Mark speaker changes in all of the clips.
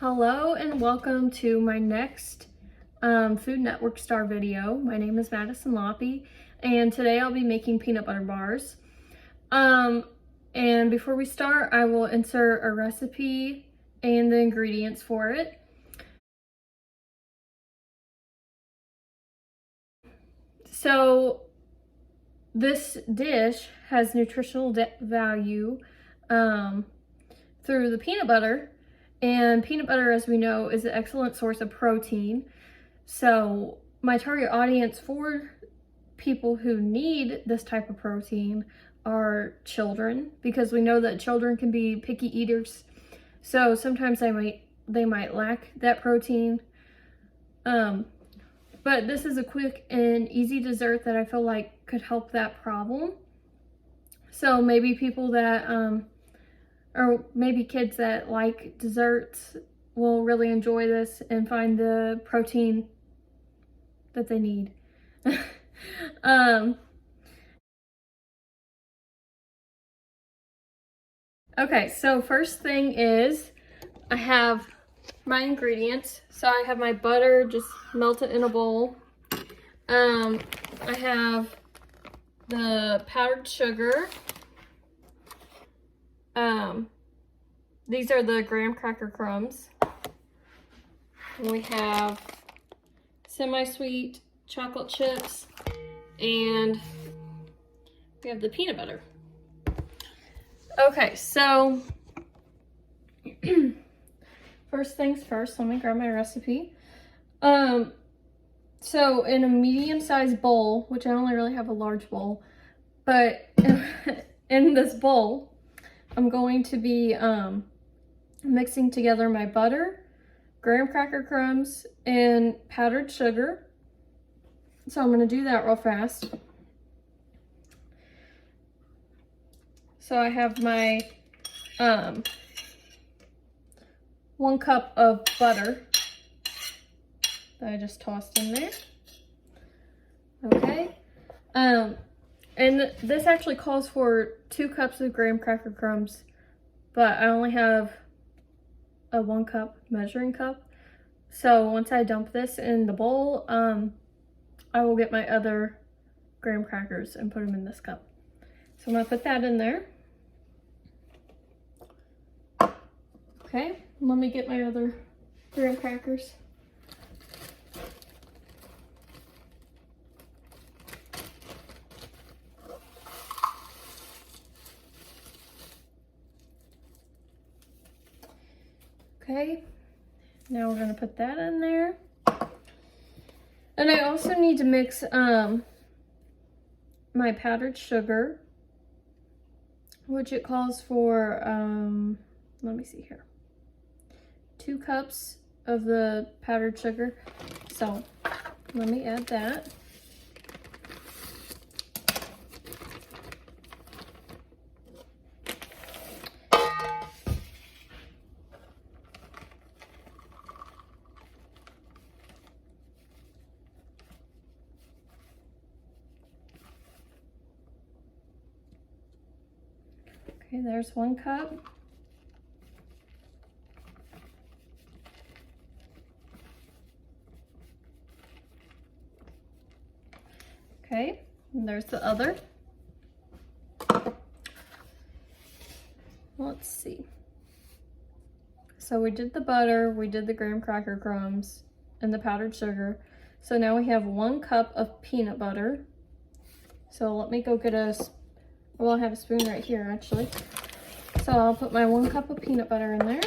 Speaker 1: Hello and welcome to my next Food Network star video. My name is Madison Lappe and today I'll be making peanut butter bars. And before we start, I will insert a recipe and the ingredients for it. So this dish has nutritional value through the peanut butter. And peanut butter, as we know, is an excellent source of protein. So my target audience for people who need this type of protein are children, because we know that children can be picky eaters. So sometimes they might lack that protein. But this is a quick and easy dessert that I feel like could help that problem. So maybe people that or maybe kids that like desserts will really enjoy this and find the protein that they need. Okay, so first thing is I have my ingredients. So I have my butter just melted in a bowl. I have the powdered sugar. These are the graham cracker crumbs. And we have semi-sweet chocolate chips, and we have the peanut butter. Okay, so first things first, let me grab my recipe. So in a medium-sized bowl, which I only really have a large bowl, but in this bowl, I'm going to be mixing together my butter, graham cracker crumbs, and powdered sugar. So I'm going to do that real fast. So I have my 1 cup of butter that I just tossed in there. Okay. And this actually calls for 2 cups of graham cracker crumbs, but I only have a 1 cup measuring cup. So once I dump this in the bowl, I will get my other graham crackers and put them in this cup. So I'm gonna put that in there. Okay, let me get my other graham crackers. Okay, now we're gonna put that in there. And I also need to mix my powdered sugar, which it calls for, let me see here, 2 cups of the powdered sugar. So let me add that. Okay, there's 1 cup. Okay, and there's the other. Let's see. So we did the butter, we did the graham cracker crumbs, and the powdered sugar. So now we have 1 cup of peanut butter. So let me go get well, I have a spoon right here actually. So I'll put my 1 cup of peanut butter in there.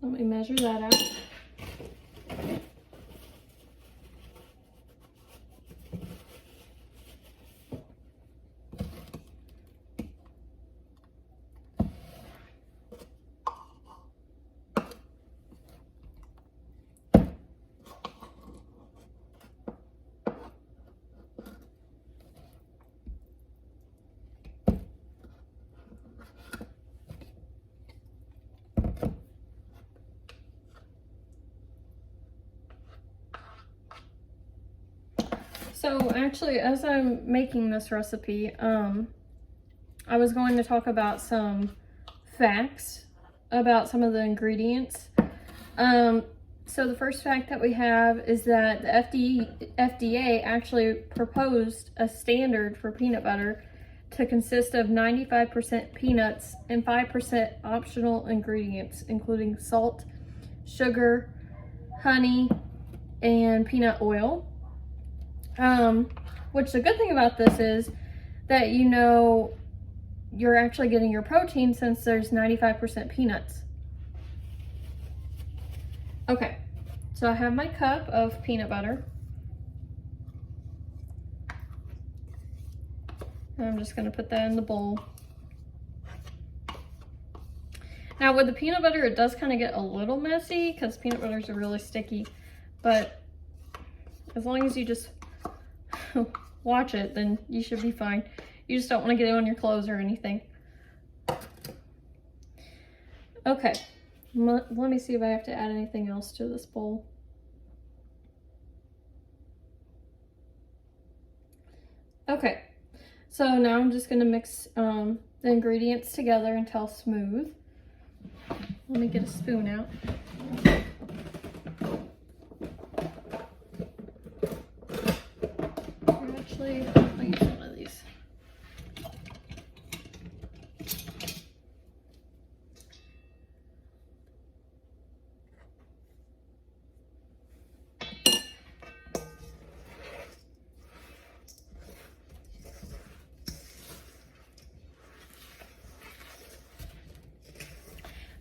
Speaker 1: Let me measure that out. So actually, as I'm making this recipe, I was going to talk about some facts about some of the ingredients. So the first fact that we have is that the FDA actually proposed a standard for peanut butter to consist of 95% peanuts and 5% optional ingredients, including salt, sugar, honey, and peanut oil. Which the good thing about this is that you know you're actually getting your protein since there's 95% peanuts. Okay, so I have my cup of peanut butter. And I'm just gonna put that in the bowl. Now with the peanut butter, it does kind of get a little messy because peanut butters are really sticky, but as long as you just watch it, then you should be fine. You just don't want to get it on your clothes or anything. Okay, let me see if I have to add anything else to this bowl. Okay, so now I'm just gonna mix the ingredients together until smooth. Let me get a spoon out. Actually, I'll use one of these.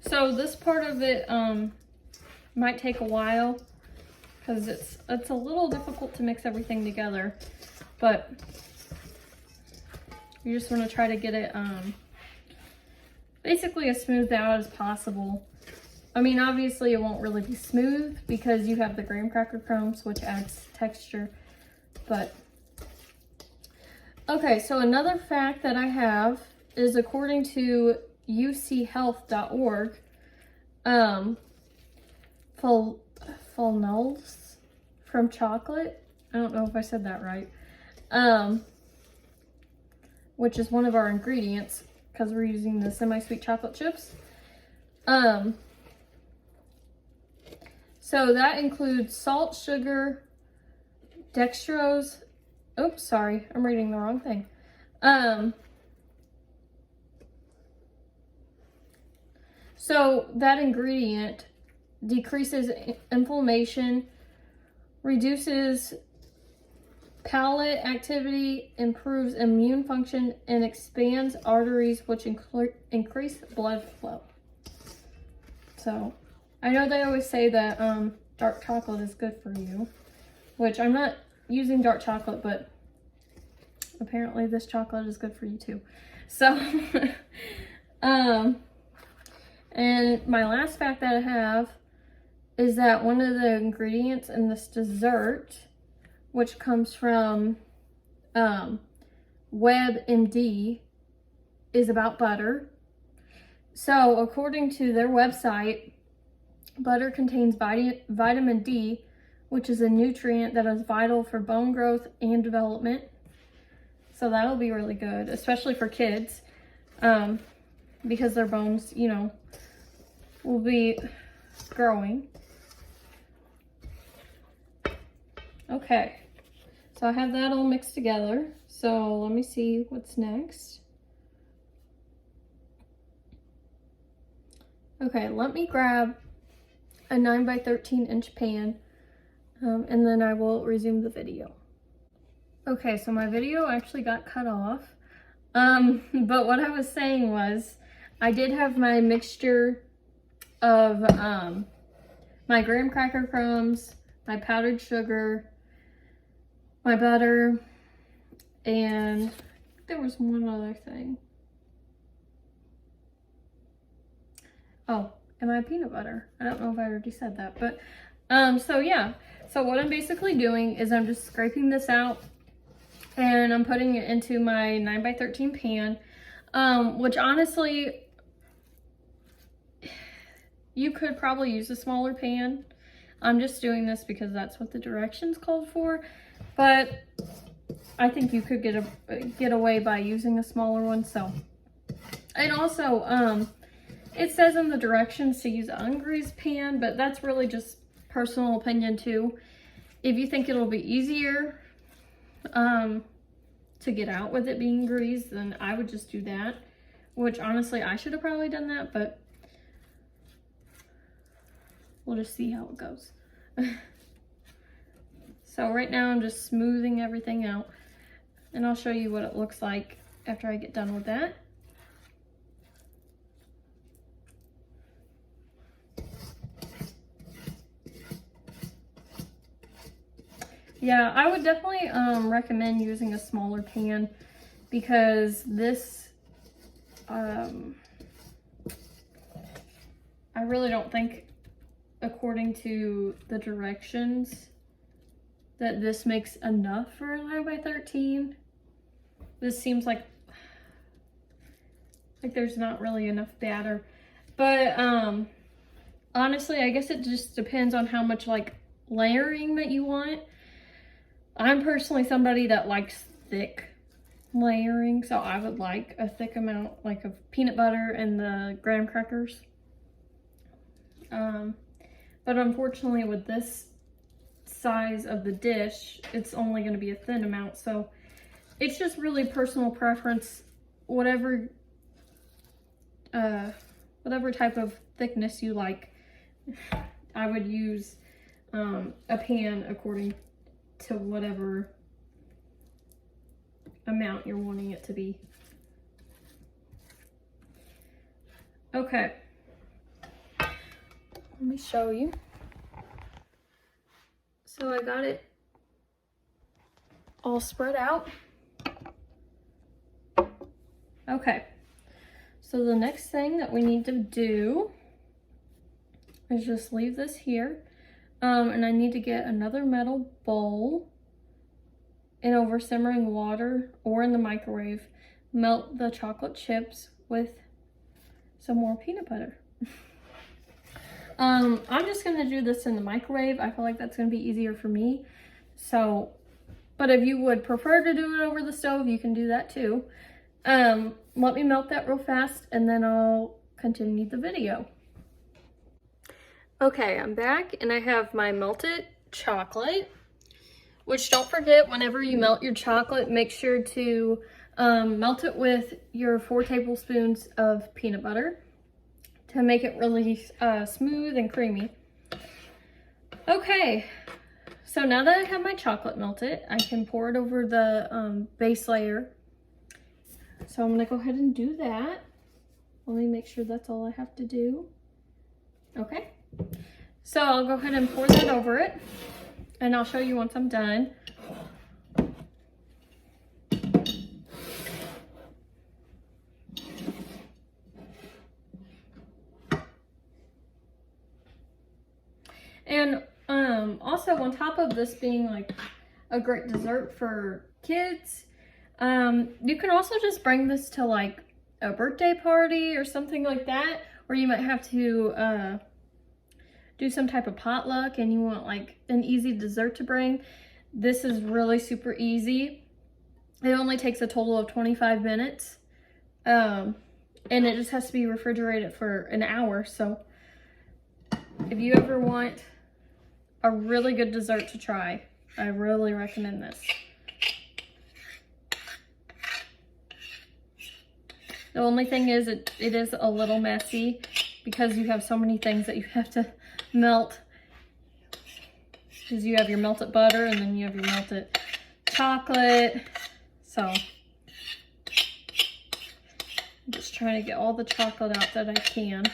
Speaker 1: So this part of it might take a while because it's a little difficult to mix everything together, but you just want to try to get it basically as smoothed out as possible. I mean, obviously it won't really be smooth because you have the graham cracker crumbs, which adds texture, but okay. So another fact that I have is, according to uchealth.org, phenols from chocolate, I don't know if I said that right, which is one of our ingredients because we're using the semi-sweet chocolate chips. So that includes salt, sugar, dextrose, oops, sorry, I'm reading the wrong thing. So that ingredient decreases inflammation, reduces palate activity, improves immune function, and expands arteries, which increase blood flow. So I know they always say that dark chocolate is good for you, which I'm not using dark chocolate, but apparently this chocolate is good for you too. So and my last fact that I have is that one of the ingredients in this dessert, which comes from WebMD, is about butter. So according to their website, butter contains vitamin D, which is a nutrient that is vital for bone growth and development. So that'll be really good, especially for kids, because their bones, you know, will be growing. Okay, so I have that all mixed together. So let me see what's next. Okay, let me grab a 9 by 13 inch pan, and then I will resume the video. Okay, so my video actually got cut off, but what I was saying was I did have my mixture of my graham cracker crumbs, my powdered sugar, my butter, and there was one other thing. Oh, and my peanut butter. I don't know if I already said that, but so yeah. So what I'm basically doing is I'm just scraping this out and I'm putting it into my 9 by 13 pan, which honestly, you could probably use a smaller pan. I'm just doing this because that's what the directions called for, but I think you could get away by using a smaller one. So, and also, It says in the directions to use an ungreased pan, but that's really just personal opinion too. If you think it'll be easier to get out with it being greased, then I would just do that. Which honestly, I should have probably done that, but we'll just see how it goes. So right now I'm just smoothing everything out, and I'll show you what it looks like after I get done with that. Yeah, I would definitely recommend using a smaller pan, because this, I really don't think, according to the directions, that this makes enough for a 9x13. This seems like there's not really enough batter. But honestly, I guess it just depends on how much like layering that you want. I'm personally somebody that likes thick layering, so I would like a thick amount like of peanut butter and the graham crackers. But unfortunately with this size of the dish, it's only going to be a thin amount, so it's just really personal preference. Whatever type of thickness you like, I would use a pan according to whatever amount you're wanting it to be. Okay, let me show you. So I got it all spread out. Okay, so the next thing that we need to do is just leave this here. And I need to get another metal bowl, and over simmering water or in the microwave, melt the chocolate chips with some more peanut butter. I'm just gonna do this in the microwave. I feel like that's gonna be easier for me. So, but if you would prefer to do it over the stove, you can do that too. Let me melt that real fast, and then I'll continue the video. Okay, I'm back, and I have my melted chocolate, which don't forget, whenever you melt your chocolate, make sure to melt it with your 4 tablespoons of peanut butter to make it really smooth and creamy. Okay, so now that I have my chocolate melted, I can pour it over the base layer. So I'm gonna go ahead and do that. Let me make sure that's all I have to do. Okay, so I'll go ahead and pour that over it, and I'll show you once I'm done. And also, on top of this being like a great dessert for kids, you can also just bring this to like a birthday party or something like that, or you might have to do some type of potluck and you want like an easy dessert to bring. This is really super easy. It only takes a total of 25 minutes. And it just has to be refrigerated for an hour. So if you ever want a really good dessert to try, I really recommend this. The only thing is it is a little messy because you have so many things that you have to melt. Because you have your melted butter and then you have your melted chocolate. So I'm just trying to get all the chocolate out that I can.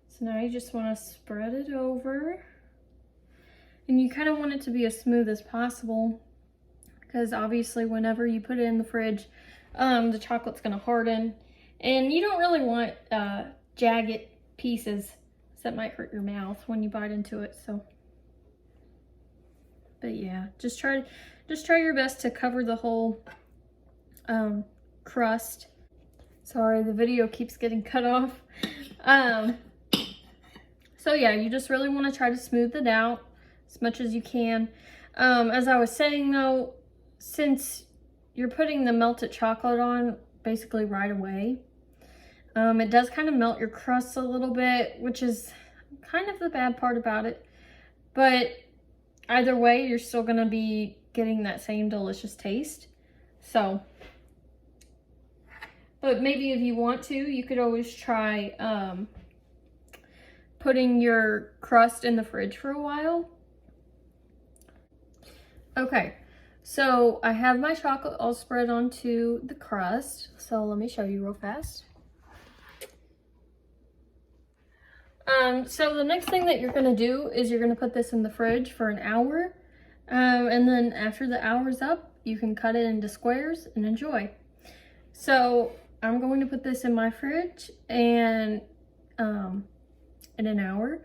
Speaker 1: So now you just want to spread it over, and you kind of want it to be as smooth as possible, because obviously whenever you put it in the fridge, the chocolate's going to harden, and you don't really want jagged pieces that might hurt your mouth when you bite into it. So, but yeah, just try your best to cover the whole crust. Sorry, the video keeps getting cut off. So yeah, you just really want to try to smooth it out as much as you can. As I was saying though, since you're putting the melted chocolate on basically right away, it does kind of melt your crust a little bit, which is kind of the bad part about it. But either way, you're still gonna be getting that same delicious taste. So, but maybe if you want to, you could always try putting your crust in the fridge for a while. Okay, so I have my chocolate all spread onto the crust. So let me show you real fast. So the next thing that you're gonna do is you're gonna put this in the fridge for an hour. And then after the hour's up, you can cut it into squares and enjoy. So I'm going to put this in my fridge, and in an hour,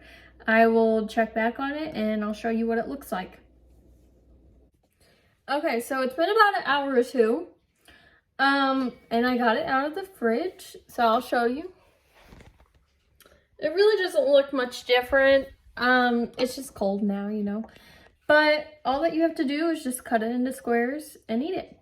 Speaker 1: I will check back on it and I'll show you what it looks like. Okay, so it's been about an hour or two, and I got it out of the fridge, so I'll show you. It really doesn't look much different. It's just cold now, you know. But all that you have to do is just cut it into squares and eat it.